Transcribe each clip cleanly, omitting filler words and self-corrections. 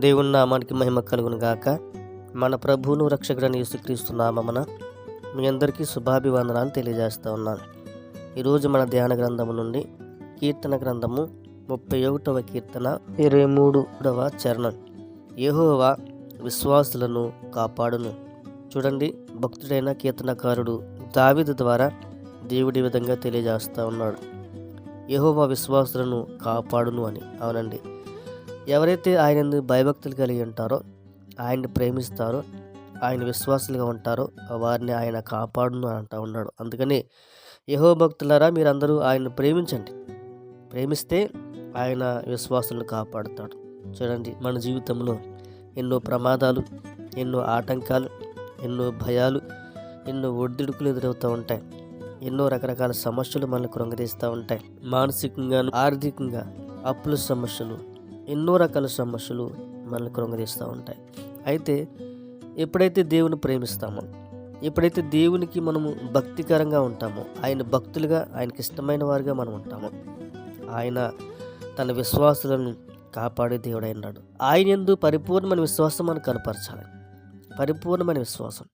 దేవుని నామానికి మహిమ కలుగును గాక. మన ప్రభువును రక్షకుడైన యేసుక్రీస్తు నామమున మీ అందరికీ శుభాభివందనాలు తెలియజేస్తూ ఉన్నాను. ఈరోజు మన ధ్యాన గ్రంథము నుండి కీర్తన గ్రంథము 31వ కీర్తన 23వ చరణం. యెహోవా విశ్వాసులను కాపాడును. చూడండి, భక్తుడైన కీర్తనకారుడు దావీదు ద్వారా దేవుడి విధంగా తెలియజేస్తూ ఉన్నాడు, యెహోవా విశ్వాసులను కాపాడును అని. అవునండి, ఎవరైతే ఆయన భయభక్తులు కలిగి ఉంటారో, ఆయన్ని ప్రేమిస్తారో, ఆయన విశ్వాసులుగా ఉంటారో వారిని ఆయన కాపాడును అని అంటూ ఉన్నాడు. అందుకని యెహోవా భక్తులారా, మీరందరూ ఆయన్ని ప్రేమించండి. ప్రేమిస్తే ఆయన విశ్వాసులను కాపాడుతాడు. చూడండి, మన జీవితంలో ఎన్నో ప్రమాదాలు, ఎన్నో ఆటంకాలు, ఎన్నో భయాలు, ఎన్నో ఒడిదుడుకులు ఎదురవుతూ ఉంటాయి. ఎన్నో రకరకాల సమస్యలు మనల్ని కృంగదీస్తూ ఉంటాయి. మానసికంగా, ఆర్థికంగా అప్పుల సమస్యలు, ఎన్నో రకాల సమస్యలు మనల్ని కృంగదీస్తూ ఉంటాయి. అయితే ఎప్పుడైతే దేవుని ప్రేమిస్తామో, ఎప్పుడైతే దేవునికి మనము భక్తికరంగా ఉంటామో, ఆయన భక్తులుగా, ఆయనకి ఇష్టమైన వారిగా మనం ఉంటామో, ఆయన తన విశ్వాసులను కాపాడే దేవుడు అయినాడు. ఆయన యందు పరిపూర్ణమైన విశ్వాసం మనం కనపరచాలి. పరిపూర్ణమైన విశ్వాసం,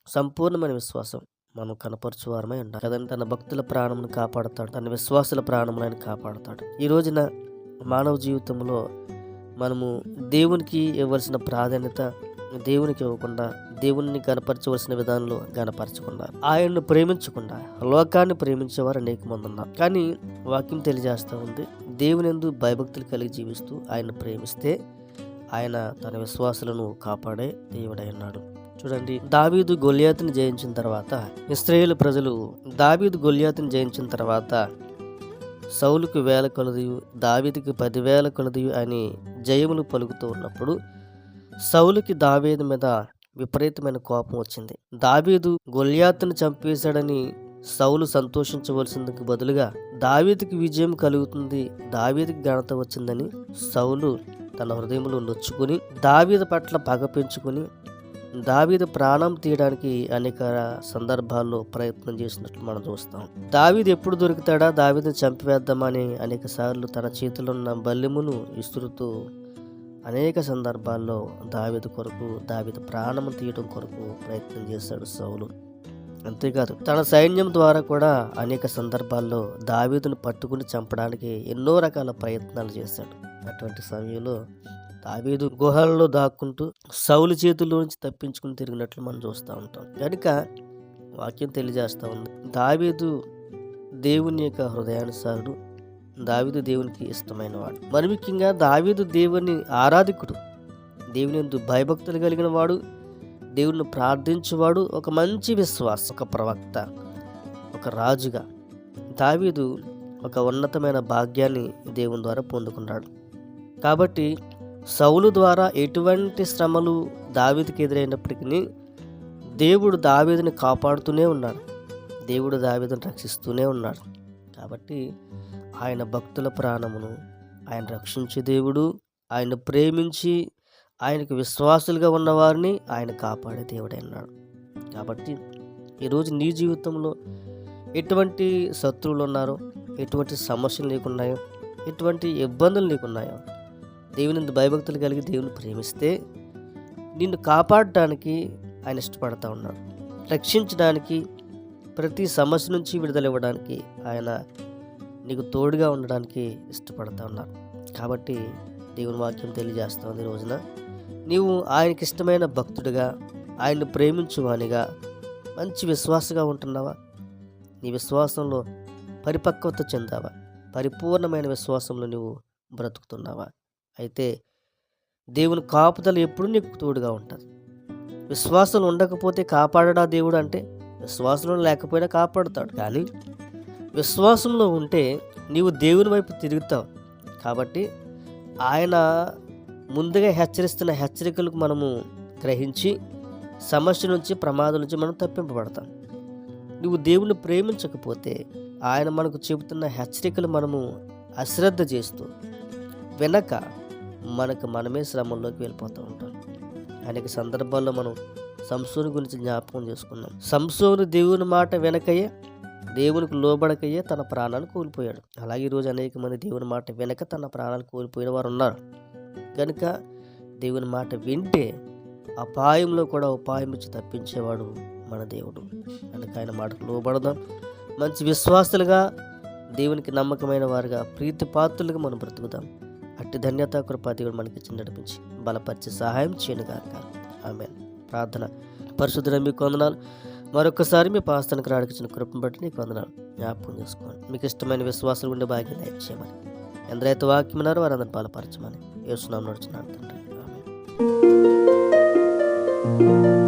సంపూర్ణమైన విశ్వాసం మనం కనపరచువారమై ఉండాలి కదండి. తన భక్తుల ప్రాణమును కాపాడుతాడు, తన విశ్వాసుల ప్రాణమును ఆయన కాపాడుతాడు. ఈ రోజున మానవ జీవితంలో మనము దేవునికి ఇవ్వాల్సిన ప్రాధాన్యత దేవునికి ఇవ్వకుండా, దేవుని గనపరచవలసిన విధానంలో గనపరచకుండా, ఆయన్ను ప్రేమించకుండా లోకాన్ని ప్రేమించేవారు అనేక మంది ఉన్నారు. కానీ వాక్యం తెలియజేస్తూ ఉంది, దేవుని యందు భయభక్తులు కలిగి జీవిస్తూ ఆయన ప్రేమిస్తే ఆయన తన విశ్వాసులను కాపాడే దేవుడై ఉన్నాడు. చూడండి, దావీదు గొల్యాతుని జయించిన తర్వాత, ఇశ్రాయేలు ప్రజలు దావీదు గొల్యాతుని జయించిన తర్వాత సౌలుకు 1000 కొలదియు, దావీదుకి 10,000 కొలదియు అని జయములు పలుకుతూ ఉన్నప్పుడు సౌలుకి దావీదు మీద విపరీతమైన కోపం వచ్చింది. దావీదు గొల్యాతుని చంపేశాడని సౌలు సంతోషించవలసిందుకు బదులుగా దావీదుకి విజయం కలుగుతుంది, దావీదుకి ఘనత వచ్చిందని సౌలు తన హృదయంలో నొచ్చుకుని దావీదు పట్ల పగ పెంచుకుని దావీదు ప్రాణం తీయడానికి అనేక సందర్భాల్లో ప్రయత్నం చేసినట్లు మనం చూస్తాం. దావీదు ఎప్పుడు దొరుకుతాడా, దావీదుని చంపివేద్దామని అనేక సార్లు తన చేతిలో ఉన్న బల్లెమును విసురుతూ అనేక సందర్భాల్లో దావీదు కొరకు, దావీదు ప్రాణం తీయడం కొరకు ప్రయత్నం చేశాడు సౌలు. అంతేకాదు, తన సైన్యం ద్వారా కూడా అనేక సందర్భాల్లో దావీదును పట్టుకుని చంపడానికి ఎన్నో రకాల ప్రయత్నాలు చేశాడు. అటువంటి సమయంలో దావీదు గుహల్లో దాక్కుంటూ సౌలు చేతుల్లో నుంచి తప్పించుకుని తిరిగినట్లు మనం చూస్తూ ఉంటాం. కనుక వాక్యం తెలియజేస్తూ ఉంది, దావీదు దేవుని యొక్క హృదయానుసారుడు, దావీదు దేవునికి ఇష్టమైన వాడు. మరి ముఖ్యంగా దావీదు దేవుని ఆరాధికుడు, దేవుని యందు భయభక్తులు కలిగిన వాడు, దేవుని ప్రార్థించేవాడు, ఒక మంచి విశ్వాస, ఒక ప్రవక్త, ఒక రాజుగా దావీదు ఒక ఉన్నతమైన భాగ్యాన్ని దేవుని ద్వారా పొందుకున్నాడు. కాబట్టి సౌలు ద్వారా ఎటువంటి శ్రమలు దావీదుకి ఎదురైనప్పటికీ దేవుడు దావీదుని కాపాడుతూనే ఉన్నాడు, దేవుడు దావీదుని రక్షిస్తూనే ఉన్నాడు. కాబట్టి ఆయన భక్తుల ప్రాణమును ఆయన రక్షించే దేవుడు, ఆయన ప్రేమించి ఆయనకు విశ్వాసులుగా ఉన్నవారిని ఆయన కాపాడే దేవుడై ఉన్నాడు. కాబట్టి ఈరోజు నీ జీవితంలో ఎటువంటి శత్రువులు ఉన్నారో, ఎటువంటి సమస్యలు నీకున్నాయో, ఎటువంటి ఇబ్బందులు నీకున్నాయో, దేవుని భయభక్తులు కలిగి దేవుని ప్రేమిస్తే నిన్ను కాపాడటానికి ఆయన ఇష్టపడతా ఉన్నాడు. రక్షించడానికి, ప్రతి సమస్య నుంచి విడుదల ఇవ్వడానికి ఆయన నీకు తోడుగా ఉండడానికి ఇష్టపడతా ఉన్నాడు. కాబట్టి దేవుని వాక్యం తెలియజేస్తుంది, ఈ రోజున నీవు ఆయనకి ఇష్టమైన భక్తుడిగా, ఆయన్ని ప్రేమించువానిగా, మంచి విశ్వాసగా ఉంటున్నావా? నీ విశ్వాసంలో పరిపక్వత చెందావా? పరిపూర్ణమైన విశ్వాసంలో నువ్వు బ్రతుకుతున్నావా? అయితే దేవుని కాపుదల ఎప్పుడు నీకు తోడుగా ఉంటుంది. విశ్వాసం ఉండకపోతే కాపాడడా దేవుడు అంటే? విశ్వాసంలో లేకపోయినా కాపాడుతాడు. కానీ విశ్వాసంలో ఉంటే నీవు దేవుని వైపు తిరుగుతావు. కాబట్టి ఆయన ముందుగా హెచ్చరిస్తున్న హెచ్చరికలకు మనము గ్రహించి సమస్య నుంచి, ప్రమాదం నుంచి మనం తప్పింపబడతాం. నువ్వు దేవుని ప్రేమించకపోతే ఆయన మనకు చెబుతున్న హెచ్చరికలు మనము అశ్రద్ధ చేస్తూ వెనక మనమే శ్రమంలోకి వెళ్ళిపోతూ ఉంటాం. అనేక సందర్భాల్లో మనం సంసోను గురించి జ్ఞాపకం చేసుకున్నాం. సంసోను దేవుని మాట వెనకయ్యే, దేవునికి లోబడకయ్యే తన ప్రాణాలు కోల్పోయాడు. అలాగే ఈరోజు అనేక మంది దేవుని మాట వెనక తన ప్రాణాలు కోల్పోయిన వారు ఉన్నారు. కనుక దేవుని మాట వింటే అపాయంలో కూడా ఉపాయం ఇచ్చి తప్పించేవాడు మన దేవుడు. అందుకే ఆయన మాటకు లోబడదాం. మంచి విశ్వాసులుగా, దేవునికి నమ్మకమైన వారుగా, ప్రీతి పాత్రులుగా మనం బ్రతుకుదాం. అట్టి ధన్యత కృప దేవుడు మనకి ఇచ్చి నడిపించి బలపరిచి సహాయం చేయనుగాక. ఆమేన్. ప్రార్థన. పరిశుద్ధుడా మీకు వందనాలు. మరొకసారి మీ పాస్తానికి రాడికిచ్చిన కృపను బట్టి నీకు వందనాలు. జ్ఞాపకం చేసుకోండి. మీకు ఇష్టమైన విశ్వాసాలు ఉండే భాగ్యం దయచేయమని, ఎందరైతే వాక్యం ఉన్నారో వారందరిని బలపరచమని యేసు నామములో నడుచున్నాను తండ్రి. ఆమేన్.